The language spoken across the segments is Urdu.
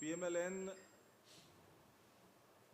PMLN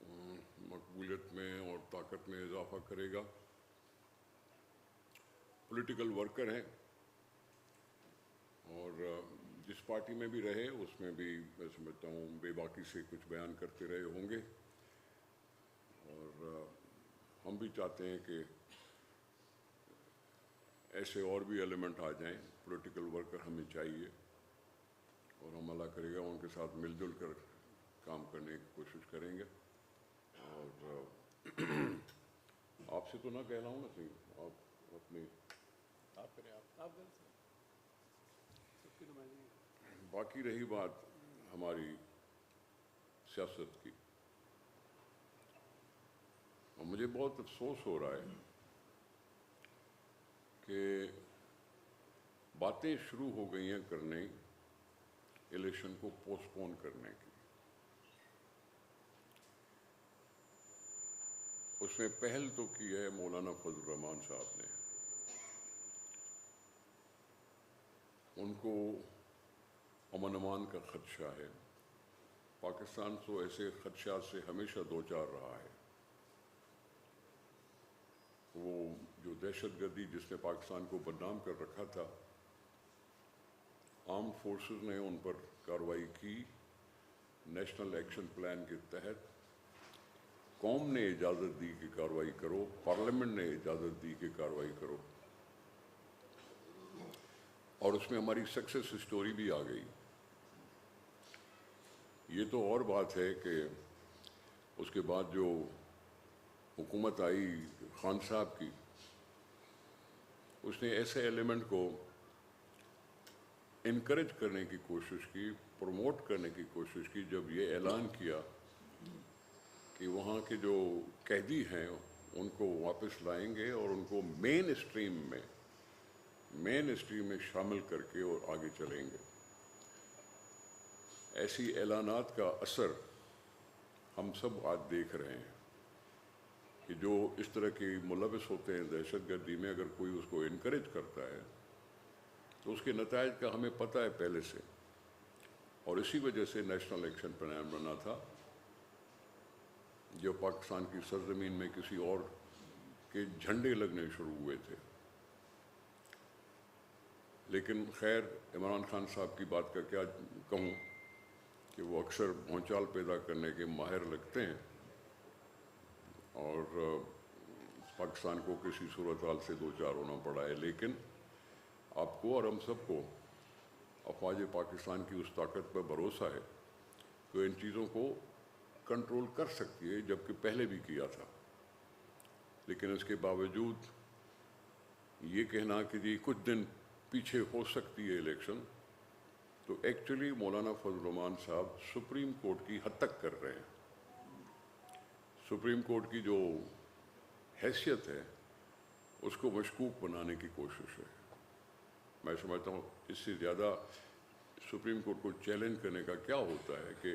مقبولیت میں اور طاقت میں اضافہ کرے گا. پولیٹیکل ورکر ہیں اور جس پارٹی میں بھی رہے اس میں بھی میں سمجھتا ہوں بے باکی سے کچھ بیان کرتے رہے ہوں گے، اور ہم بھی چاہتے ہیں کہ ایسے اور بھی ایلیمنٹ آ جائیں. پولیٹیکل ورکر ہمیں چاہیے اور ہم اللہ کرے گا ان کے ساتھ مل جل کر کام کرنے کی کوشش کریں گے. اور آپ سے تو نہ کہنا ہوں نا صحیح، آپ اپنی آپ کریں، آپ کریں سب کی نمائندگی. باقی رہی بات ہماری سیاست کی، اور مجھے بہت افسوس ہو رہا ہے کہ باتیں شروع ہو گئی ہیں کرنے الیکشن کو پوسٹ پون کرنے کی. اس نے پہل تو کی ہے مولانا فضل الرحمان صاحب نے. ان کو امن امان کا خدشہ ہے. پاکستان تو ایسے خدشات سے ہمیشہ دوچار رہا ہے. وہ جو دہشت گردی جس نے پاکستان کو بدنام کر رکھا تھا، آرمڈ فورسز نے ان پر کارروائی کی. نیشنل ایکشن پلان کے تحت قوم نے اجازت دی کہ کارروائی کرو، پارلیمنٹ نے اجازت دی کہ کارروائی کرو، اور اس میں ہماری سکسیس سٹوری بھی آ گئی. یہ تو اور بات ہے کہ اس کے بعد جو حکومت آئی خان صاحب کی، اس نے ایسے ایلیمنٹ کو انکریج کرنے کی کوشش کی، پروموٹ کرنے کی کوشش کی. جب یہ اعلان کیا کہ وہاں کے جو قیدی ہیں ان کو واپس لائیں گے اور ان کو مین اسٹریم میں شامل کر کے اور آگے چلیں گے. ایسی اعلانات کا اثر ہم سب آج دیکھ رہے ہیں کہ جو اس طرح کے ملوث ہوتے ہیں دہشت گردی میں، اگر کوئی اس کو انکریج کرتا ہے تو اس کے نتائج کا ہمیں پتہ ہے پہلے سے. اور اسی وجہ سے نیشنل ایکشن پلان بنا تھا، جو پاکستان کی سرزمین میں کسی اور کے جھنڈے لگنے شروع ہوئے تھے. لیکن خیر، عمران خان صاحب کی بات کا کیا کہوں کہ وہ اکثر بھونچال پیدا کرنے کے ماہر لگتے ہیں، اور پاکستان کو کسی صورتحال سے دوچار ہونا پڑا ہے. لیکن آپ کو اور ہم سب کو افواج پاکستان کی اس طاقت پر بھروسہ ہے کہ ان چیزوں کو کنٹرول کر سکتی ہے، جبکہ پہلے بھی کیا تھا. لیکن اس کے باوجود یہ کہنا کہ جی کچھ دن پیچھے ہو سکتی ہے الیکشن، تو ایکچولی مولانا فضل الرحمان صاحب سپریم کورٹ کی حد تک کر رہے ہیں. سپریم کورٹ کی جو حیثیت ہے اس کو مشکوک بنانے کی کوشش ہے. میں سمجھتا ہوں اس سے زیادہ سپریم کورٹ کو چیلنج کرنے کا کیا ہوتا ہے کہ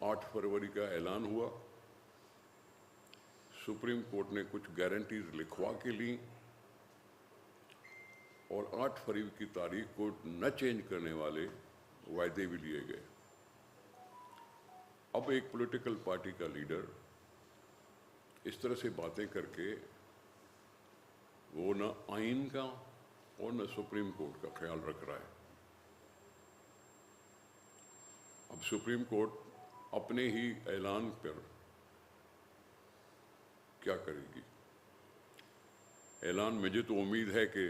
8 فروری کا اعلان ہوا، سپریم کورٹ نے کچھ گارنٹیز لکھوا کے لیں، اور 8 فروری کی تاریخ کو نہ چینج کرنے والے وعدے بھی لیے گئے. اب ایک پولیٹیکل پارٹی کا لیڈر اس طرح سے باتیں کر کے وہ نہ آئین کا اور نہ سپریم کورٹ کا خیال رکھ رہا ہے. اب سپریم کورٹ اپنے ہی اعلان پر کیا کرے گی؟ اعلان مجھے تو امید ہے کہ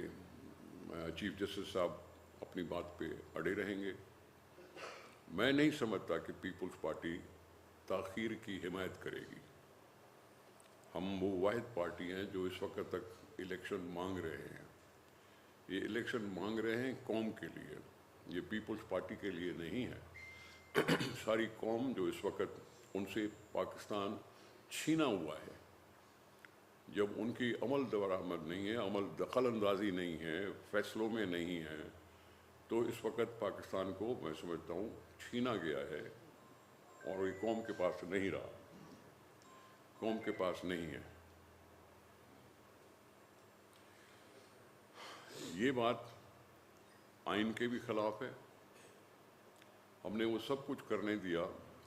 چیف جسٹس صاحب اپنی بات پہ اڑے رہیں گے. میں نہیں سمجھتا کہ پیپلز پارٹی تاخیر کی حمایت کرے گی. ہم وہ واحد پارٹی ہیں جو اس وقت تک الیکشن مانگ رہے ہیں. یہ الیکشن مانگ رہے ہیں قوم کے لیے، یہ پیپلز پارٹی کے لیے نہیں ہے. ساری قوم جو اس وقت ان سے پاکستان چھینا ہوا ہے، جب ان کی عمل درآمد نہیں ہے، عمل دخل اندازی نہیں ہے، فیصلوں میں نہیں ہے، تو اس وقت پاکستان کو میں سمجھتا ہوں چھینا گیا ہے، اور یہ قوم کے پاس نہیں رہا، قوم کے پاس نہیں ہے. یہ بات آئین کے بھی خلاف ہے. ہم نے وہ سب کچھ کرنے دیا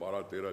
12, 13,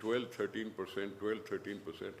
12-13%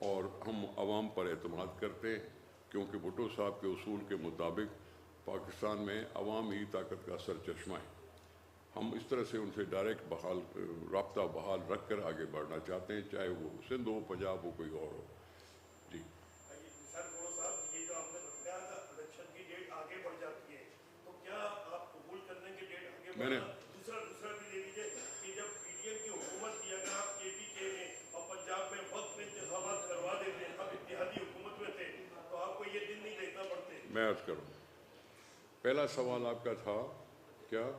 اور ہم عوام پر اعتماد کرتے ہیں کیونکہ بھٹو صاحب کے اصول کے مطابق پاکستان میں عوام ہی طاقت کا سرچشمہ ہے. ہم اس طرح سے ان سے ڈائریکٹ رابطہ بحال رکھ کر آگے بڑھنا چاہتے ہیں, چاہے وہ سندھ ہو, پنجاب ہو, کوئی اور ہو. جی سر تھوڑا صاحب یہ جو آپ نے بتایا تھا الیکشن کی ڈیٹ آگے بڑھ جاتی ہے تو کیا آپ قبول کر لیں کہ ڈیٹ آگے میں نے دوسرا بھی لے لیجیے کہ جب پی ڈی ایم کی حکومت کی اگر آپ کے پی کے میں اور پنجاب میں وقت میں انتخابات کروا دیتے ہیں, اب اتحادی حکومت میں تھے تو آپ کو یہ دن نہیں دیکھنا پڑتے. میں عرض کروں, پہلا سوال آپ کا تھا کیا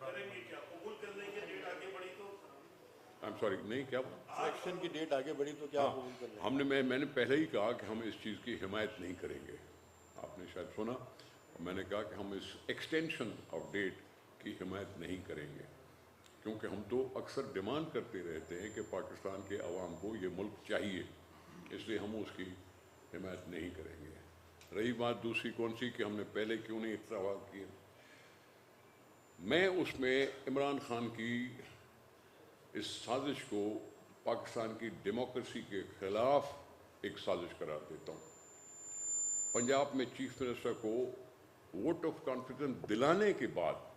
کریں گے, کیا قبول کر لیں گے ڈیٹ آگے بڑھی تو؟ I'm sorry, نہیں کیا الیکشن کی ڈیٹ آگے بڑھی تو کیا قبول کر لیں؟ ہم نے میں نے پہلے ہی کہا کہ ہم اس چیز کی حمایت نہیں کریں گے. آپ نے شاید سنا, میں نے کہا کہ ہم اس ایکسٹینشن آف ڈیٹ کی حمایت نہیں کریں گے کیونکہ ہم تو اکثر ڈیمانڈ کرتے رہتے ہیں کہ پاکستان کے عوام کو یہ ملک چاہیے, اس لیے ہم اس کی حمایت نہیں کریں گے. رہی بات دوسری کون سی کہ ہم نے پہلے کیوں نہیں اتفاق کیے, میں اس میں عمران خان کی اس سازش کو پاکستان کی ڈیموکریسی کے خلاف ایک سازش قرار دیتا ہوں. پنجاب میں چیف منسٹر کو ووٹ آف کانفیڈنس دلانے کے بعد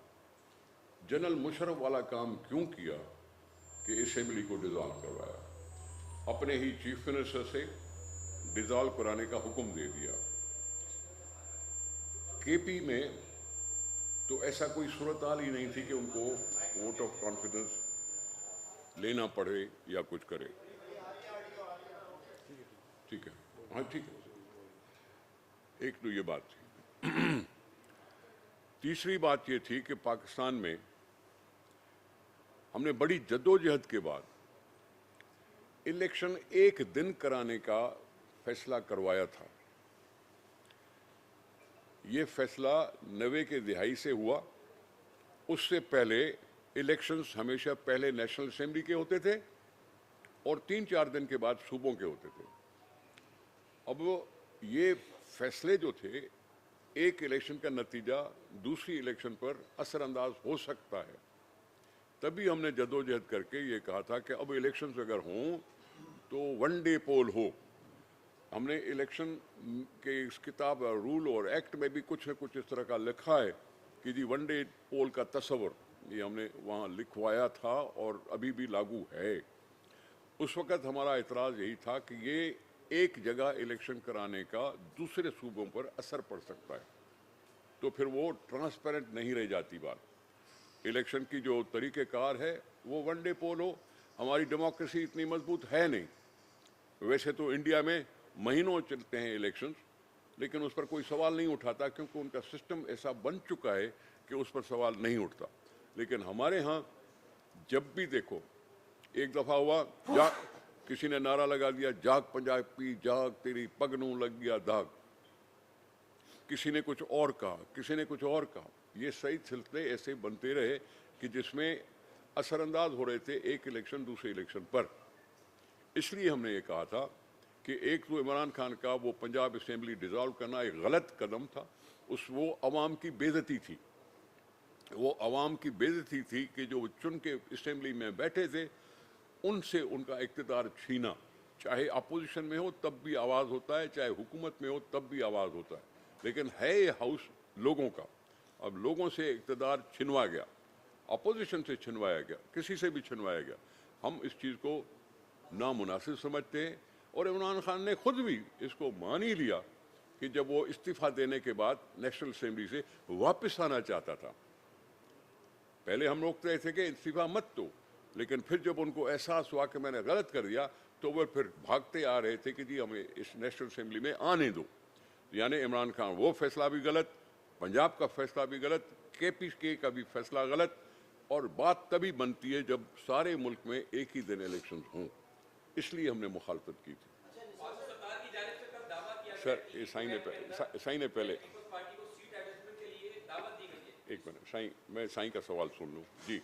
جنرل مشرف والا کام کیوں کیا کہ اسمبلی کو ڈیزالو کروایا, اپنے ہی چیف منسٹر سے ڈیزالو کرانے کا حکم دے دیا. کے پی میں تو ایسا کوئی صورتحال ہی نہیں تھی کہ ان کو ووٹ آف کانفیڈنس لینا پڑے یا کچھ کرے. ٹھیک ہے, ہاں ٹھیک ہے, ایک تو یہ بات تھی. تیسری بات یہ تھی کہ پاکستان میں ہم نے بڑی جدوجہد کے بعد الیکشن ایک دن کرانے کا فیصلہ کروایا تھا. یہ فیصلہ 90 کے دہائی سے ہوا. اس سے پہلے الیکشنز ہمیشہ پہلے نیشنل اسمبلی کے ہوتے تھے اور 3-4 دن کے بعد صوبوں کے ہوتے تھے. اب یہ فیصلے جو تھے, ایک الیکشن کا نتیجہ دوسری الیکشن پر اثر انداز ہو سکتا ہے, تبھی ہم نے جدوجہد کر کے یہ کہا تھا کہ اب الیکشنز اگر ہوں تو ون ڈے پول ہو. ہم نے الیکشن کے اس کتاب رول اور ایکٹ میں بھی کچھ نہ کچھ اس طرح کا لکھا ہے کہ جی ون ڈے پول کا تصور یہ ہم نے وہاں لکھوایا تھا اور ابھی بھی لاگو ہے. اس وقت ہمارا اعتراض یہی تھا کہ یہ ایک جگہ الیکشن کرانے کا دوسرے صوبوں پر اثر پڑ سکتا ہے, تو پھر وہ ٹرانسپیرنٹ نہیں رہ جاتی بات. الیکشن کی جو طریقہ کار ہے وہ ون ڈے پول ہو. ہماری ڈیموکریسی اتنی مضبوط ہے نہیں. ویسے تو انڈیا میں مہینوں چلتے ہیں الیکشنز, لیکن اس پر کوئی سوال نہیں اٹھاتا کیونکہ ان کا سسٹم ایسا بن چکا ہے کہ اس پر سوال نہیں اٹھتا. لیکن ہمارے ہاں جب بھی دیکھو, ایک دفعہ ہوا کسی نے نعرہ لگا دیا جاگ پنجابی جاگ تیری پگنوں لگ گیا داغ, کسی نے کچھ اور کہا, کسی نے کچھ اور کہا. یہ صحیح سلسلے ایسے بنتے رہے کہ جس میں اثر انداز ہو رہے تھے ایک الیکشن دوسرے الیکشن پر. اس لیے ہم نے یہ کہا تھا کہ ایک تو عمران خان کا وہ پنجاب اسمبلی ڈیزالو کرنا ایک غلط قدم تھا. وہ عوام کی بے عزتی تھی, وہ عوام کی بے عزتی تھی کہ جو چن کے اسمبلی میں بیٹھے تھے ان سے ان کا اقتدار چھینا. چاہے اپوزیشن میں ہو تب بھی آواز ہوتا ہے, چاہے حکومت میں ہو تب بھی آواز ہوتا ہے, لیکن ہے یہ ہاؤس لوگوں کا. اب لوگوں سے اقتدار چھنوا گیا, اپوزیشن سے چھنوایا گیا, کسی سے بھی چھنوایا گیا. ہم اس چیز کو نامناسب سمجھتے ہیں اور عمران خان نے خود بھی اس کو مان ہی لیا کہ جب وہ استعفیٰ دینے کے بعد نیشنل اسمبلی سے واپس آنا چاہتا تھا. پہلے ہم روکتے رہے تھے کہ استعفیٰ مت دو, لیکن پھر جب ان کو احساس ہوا کہ میں نے غلط کر دیا تو وہ پھر بھاگتے آ رہے تھے کہ جی ہمیں اس نیشنل اسمبلی میں آنے دو. یعنی عمران خان وہ فیصلہ بھی غلط, پنجاب کا فیصلہ بھی غلط, کے پی کے کا بھی فیصلہ غلط. اور بات تبھی بنتی ہے جب سارے ملک میں ایک ہی دن الیکشنز ہوں. اس لیے ہم نے مخالفت کی تھی. سر سائیں نے پہلے ایک منٹ سائیں, میں سائیں کا سوال سن لوں. جی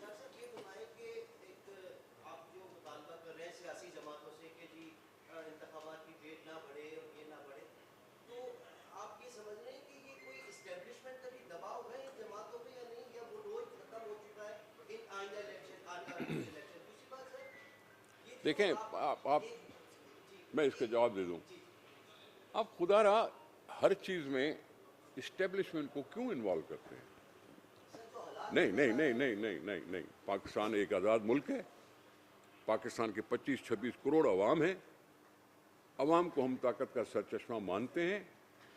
دیکھیں آپ میں اس کا جواب دے دوں. آپ خدا را ہر چیز میں اسٹیبلشمنٹ کو کیوں انوالو کرتے ہیں؟ نہیں نہیں نہیں نہیں نہیں نہیں نہیں پاکستان ایک آزاد ملک ہے. پاکستان کے 25-26 کروڑ عوام ہیں. عوام کو ہم طاقت کا سرچشمہ مانتے ہیں،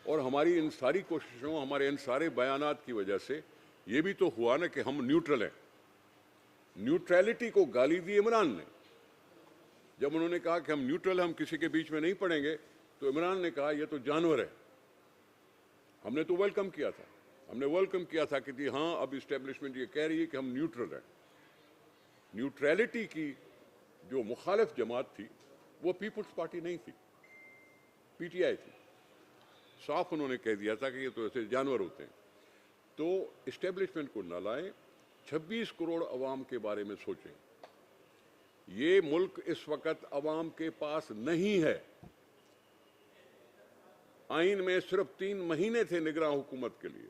اور ہماری ان ساری کوششوں، ہمارے ان سارے بیانات کی وجہ سے یہ بھی تو ہوا نا کہ ہم نیوٹرل ہیں. نیوٹرلٹی کو گالی دی عمران نے. جب انہوں نے کہا کہ ہم نیوٹرل ہیں، ہم کسی کے بیچ میں نہیں پڑیں گے، تو عمران نے کہا یہ تو جانور ہے. ہم نے تو ویلکم کیا تھا. ہم نے ویلکم کیا تھا کہ جی ہاں اب اسٹیبلشمنٹ یہ کہہ رہی ہے کہ ہم نیوٹرل ہیں. نیوٹرلٹی کی جو مخالف جماعت تھی وہ پیپلز پارٹی نہیں تھی، پی ٹی آئی تھی. صاف انہوں نے کہہ دیا تھا کہ یہ تو ایسے جانور ہوتے ہیں. تو اسٹیبلشمنٹ کو نہ لائیں، 26 کروڑ عوام کے بارے میں سوچیں. یہ ملک اس وقت عوام کے پاس نہیں ہے. آئین میں صرف 3 مہینے تھے نگراں حکومت کے لیے،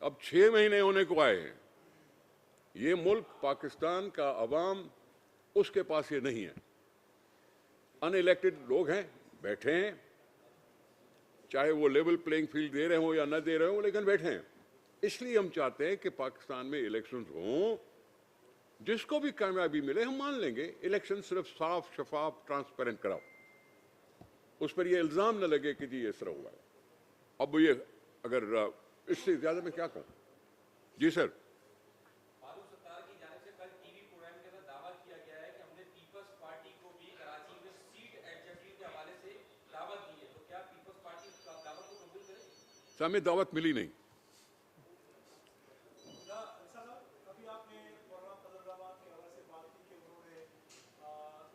اب 6 مہینے ہونے کو آئے ہیں. یہ ملک پاکستان کا عوام اس کے پاس یہ نہیں ہے. ان الیکٹڈ لوگ ہیں، بیٹھے ہیں، چاہے وہ لیول پلینگ فیلڈ دے رہے ہوں یا نہ دے رہے ہوں، لیکن بیٹھے ہیں. اس لیے ہم چاہتے ہیں کہ پاکستان میں الیکشنز ہوں. جس کو بھی کامیابی ملے ہم مان لیں گے. الیکشن صرف صاف، شفاف، ٹرانسپیرنٹ کراؤ. اس پر یہ الزام نہ لگے کہ جی اس طرح ہوا ہے. اب یہ اگر اس سے زیادہ میں کیا کہوں؟ جی سر. فاروق ستار کی جانب سے کل ٹی وی پروگرام کے اندر دعویٰ کیا گیا ہے کہ ہم نے پیپلز پارٹی کو بھی کراچی میں سیٹ ایڈجسٹمنٹ کے حوالے سے دعوت دی ہے، تو کیا پیپلز پارٹی دعوت کو قبول کرے گی؟ سر ہمیں دعوت ملی نہیں. ابھی آپ نے مولانا فضل الرحمان کے حوالے سے بات کی کہ انہوں نے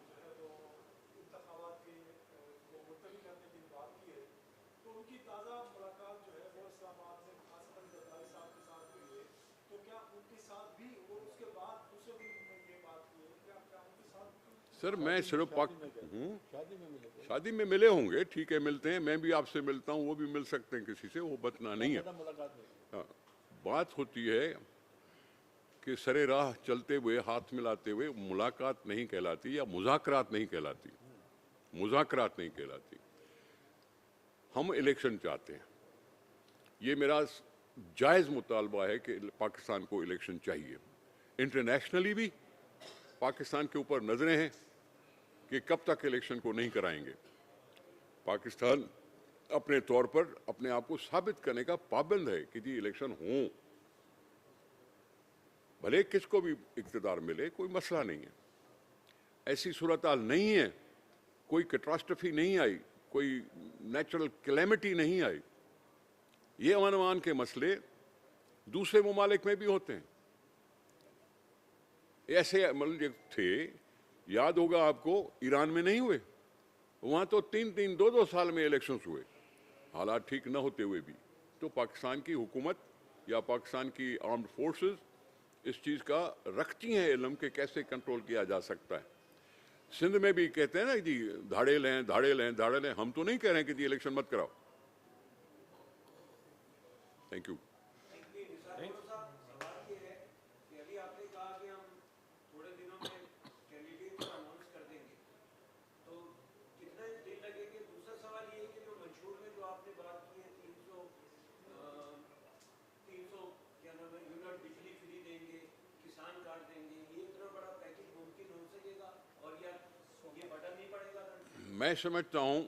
جو ہے وہ انتخابات کے وہ ملتوی کرنے کی بات کی ہے، تو ان کی تازہ ملاقات جو ہے وہ اسلام آباد میں خاص زرداری صاحب کے ساتھ ہوئی ہے، تو کیا ان کے ساتھ بھی وہ اس کے بعد دوسرے دن انہوں نے یہ بات کی ہے؟ کیا ان کے ساتھ سر میں صرف شادی میں ملے تھے. شادی میں ملے ہوں گے، ٹھیک ہے، ملتے ہیں. میں بھی آپ سے ملتا ہوں، وہ بھی مل سکتے ہیں کسی سے، وہ بتنا نہیں ہے. ملاقات نہیں. بات ہوتی ہے کہ سرے راہ چلتے ہوئے ہاتھ ملاتے ہوئے ملاقات نہیں کہلاتی، یا مذاکرات نہیں کہلاتی. مذاکرات نہیں کہلاتی. ہم الیکشن چاہتے ہیں. یہ میرا جائز مطالبہ ہے کہ پاکستان کو الیکشن چاہیے. انٹرنیشنلی بھی پاکستان کے اوپر نظریں ہیں کہ کب تک الیکشن کو نہیں کرائیں گے. پاکستان اپنے طور پر اپنے آپ کو ثابت کرنے کا پابند ہے کہ جی الیکشن ہوں. بھلے کس کو بھی اقتدار ملے، کوئی مسئلہ نہیں ہے. ایسی صورتحال نہیں ہے، کوئی کیٹاسٹرفی نہیں آئی، کوئی نیچرل کلیمٹی نہیں آئی. یہ امن امان کے مسئلے دوسرے ممالک میں بھی ہوتے ہیں. ایسے عمل تھے، یاد ہوگا آپ کو، ایران میں نہیں ہوئے. وہاں تو 3 2 سال میں الیکشنز ہوئے، حالات ٹھیک نہ ہوتے ہوئے بھی. تو پاکستان کی حکومت یا پاکستان کی آرمڈ فورسز اس چیز کا رکھتی ہیں علم کہ کیسے کنٹرول کیا جا سکتا ہے. سندھ میں بھی کہتے ہیں نا جی دھاڑے لیں دھاڑے لیں دھاڑے لیں. ہم تو نہیں کہہ رہے ہیں کہ جی الیکشن مت کراؤ. Thank you. میں سمجھتا ہوں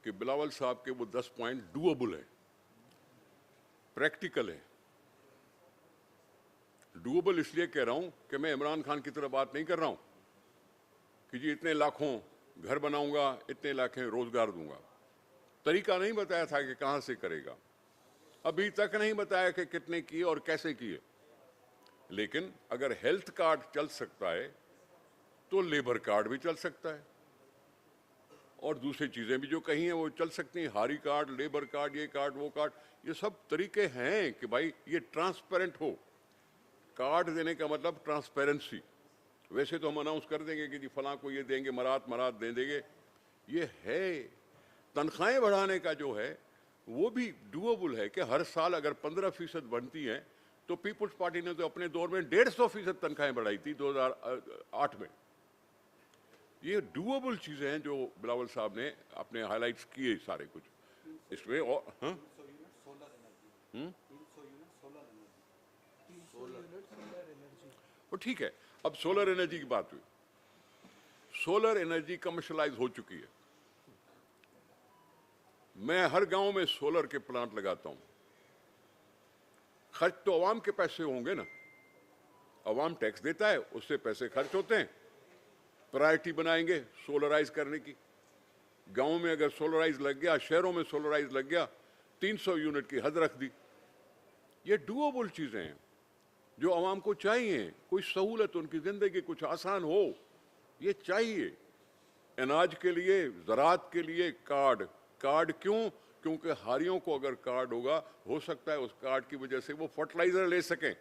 کہ بلاول صاحب کے وہ 10 پوائنٹ ڈویبل ہے، پریکٹیکل ہے. ڈویبل اس لیے کہہ رہا ہوں کہ میں عمران خان کی طرح بات نہیں کر رہا ہوں کہ جی اتنے لاکھوں گھر بناؤں گا، اتنے لاکھیں روزگار دوں گا. طریقہ نہیں بتایا تھا کہ کہاں سے کرے گا. ابھی تک نہیں بتایا کہ کتنے کیے اور کیسے کیے. لیکن اگر ہیلتھ کارڈ چل سکتا ہے تو لیبر کارڈ بھی چل سکتا ہے، اور دوسری چیزیں بھی جو کہیں ہیں وہ چل سکتی ہیں. ہاری کارڈ، لیبر کارڈ، یہ کارڈ وہ کارڈ، یہ سب طریقے ہیں کہ بھائی یہ ٹرانسپیرنٹ ہو. کارڈ دینے کا مطلب ٹرانسپیرنسی. ویسے تو ہم اناؤنس کر دیں گے کہ جی فلاں کو یہ دیں گے، مراد دیں گے. یہ ہے تنخواہیں بڑھانے کا جو ہے وہ بھی ڈویبل ہے کہ ہر سال اگر 15% بنتی ہیں تو پیپلز پارٹی نے تو اپنے دور میں 150% تنخواہیں بڑھائی تھی 2008 میں. یہ ڈویبل چیزیں ہیں جو بلاول صاحب نے اپنے ہائی لائٹس کیے سارے کچھ اس میں. اور ہاں وہ ٹھیک ہے. اب سولر انرجی کی بات ہوئی. سولر انرجی کمرشلائز ہو چکی ہے. میں ہر گاؤں میں سولر کے پلانٹ لگاتا ہوں. خرچ تو عوام کے پیسے ہوں گے نا. عوام ٹیکس دیتا ہے, اس سے پیسے خرچ ہوتے ہیں. پرائرٹی بنائیں گے سولرائز کرنے کی. گاؤں میں اگر سولرائز لگ گیا, شہروں میں سولرائز لگ گیا, 300 یونٹ کی حد رکھ دی. یہ ڈویبل چیزیں ہیں جو عوام کو چاہیے. کوئی سہولت, ان کی زندگی کچھ آسان ہو, یہ چاہیے. اناج کے لیے, زراعت کے لیے کارڈ کیوں؟ کیونکہ ہاریوں کو اگر کارڈ ہوگا, ہو سکتا ہے اس کارڈ کی وجہ سے وہ فرٹیلائزر لے سکیں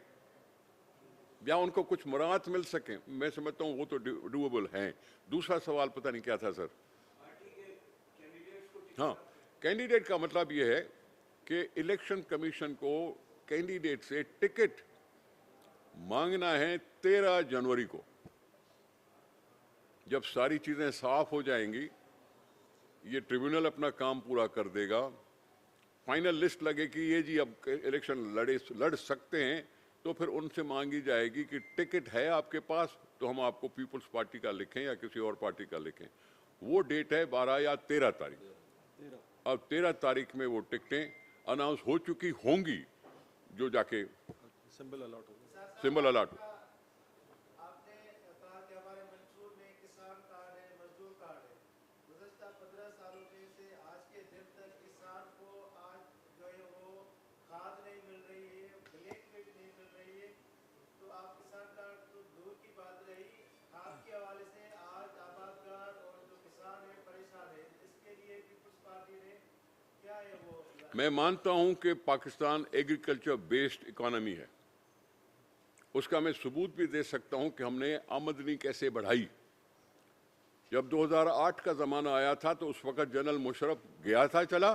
یا ان کو کچھ مراعات مل سکیں. میں سمجھتا ہوں وہ تو ڈویبل ہیں. دوسرا سوال پتہ نہیں کیا تھا سر. ہاں, کینڈیڈیٹ کا مطلب یہ ہے کہ الیکشن کمیشن کو کینڈیڈیٹ سے ٹکٹ مانگنا ہے 13 جنوری کو. جب ساری چیزیں صاف ہو جائیں گی, یہ ٹریبیونل اپنا کام پورا کر دے گا, فائنل لسٹ لگے کہ یہ جی اب الیکشن لڑ سکتے ہیں, تو پھر ان سے مانگی جائے گی کہ ٹکٹ ہے آپ کے پاس, تو ہم آپ کو پیپلز پارٹی کا لکھیں یا کسی اور پارٹی کا لکھیں. وہ ڈیٹ ہے 12 یا 13 تاریخ. اب 13 تاریخ میں وہ ٹکٹیں اناؤنس ہو چکی ہوں گی جو جا کے سمبل الاٹ ہوگا. Symbol allot. آپ نے کہا کہ ہمارے منصور میں کسان کارڈ ہے, مزدور کارڈ ہے. گزشتہ 15 سالوں میں سے آج کے دن تک کسان کو آج جو ہے وہ کھاد نہیں مل رہی ہے, بلیک میٹ نہیں مل رہی ہے. تو آپ کسان کارڈ تو دور کی بات رہی, کھاد کے حوالے سے آج آبادگار اور جو کسان ہیں پریشان ہیں. اس کے لیے پیپلز پارٹی نے کیا ہے وہ. میں مانتا ہوں کہ پاکستان ایگریکلچر بیسڈ اکانومی ہے. اس کا میں ثبوت بھی دے سکتا ہوں کہ ہم نے آمدنی کیسے بڑھائی. جب 2008 کا زمانہ آیا تھا تو اس وقت جنرل مشرف گیا تھا چلا,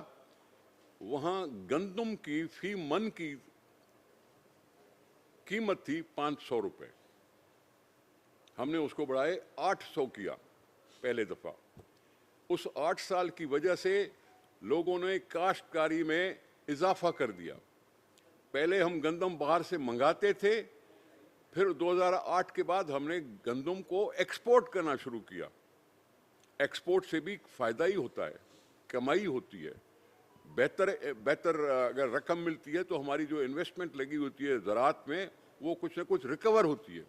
وہاں گندم کی فی من کی قیمت تھی 500 روپے. ہم نے اس کو بڑھائے 800 کیا پہلے دفعہ. اس 8 سال کی وجہ سے لوگوں نے کاشتکاری میں اضافہ کر دیا. پہلے ہم گندم باہر سے منگاتے تھے, پھر 2008 کے بعد ہم نے گندم کو ایکسپورٹ کرنا شروع کیا. ایکسپورٹ سے بھی فائدہ ہی ہوتا ہے, کمائی ہوتی ہے. بہتر اگر رقم ملتی ہے تو ہماری جو انویسٹمنٹ لگی ہوتی ہے زراعت میں, وہ کچھ نہ کچھ ریکور ہوتی ہے.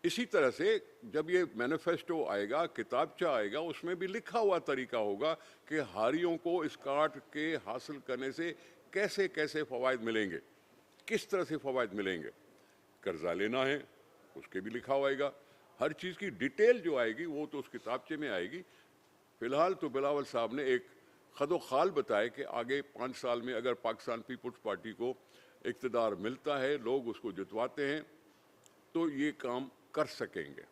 اسی طرح سے جب یہ مینیفیسٹو آئے گا, کتابچہ آئے گا, اس میں بھی لکھا ہوا طریقہ ہوگا کہ ہاریوں کو اس کارڈ کے حاصل کرنے سے کیسے کیسے فوائد ملیں گے, کس طرح سے فوائد ملیں گے. قرضہ لینا ہے اس کے بھی لکھا ہوئے گا. ہر چیز کی ڈیٹیل جو آئے گی وہ تو اس کتابچے میں آئے گی. فی الحال تو بلاول صاحب نے ایک خد و خال بتائے کہ آگے 5 سال میں اگر پاکستان پیپلز پارٹی کو اقتدار ملتا ہے, لوگ اس کو جتواتے ہیں, تو یہ کام کر سکیں گے.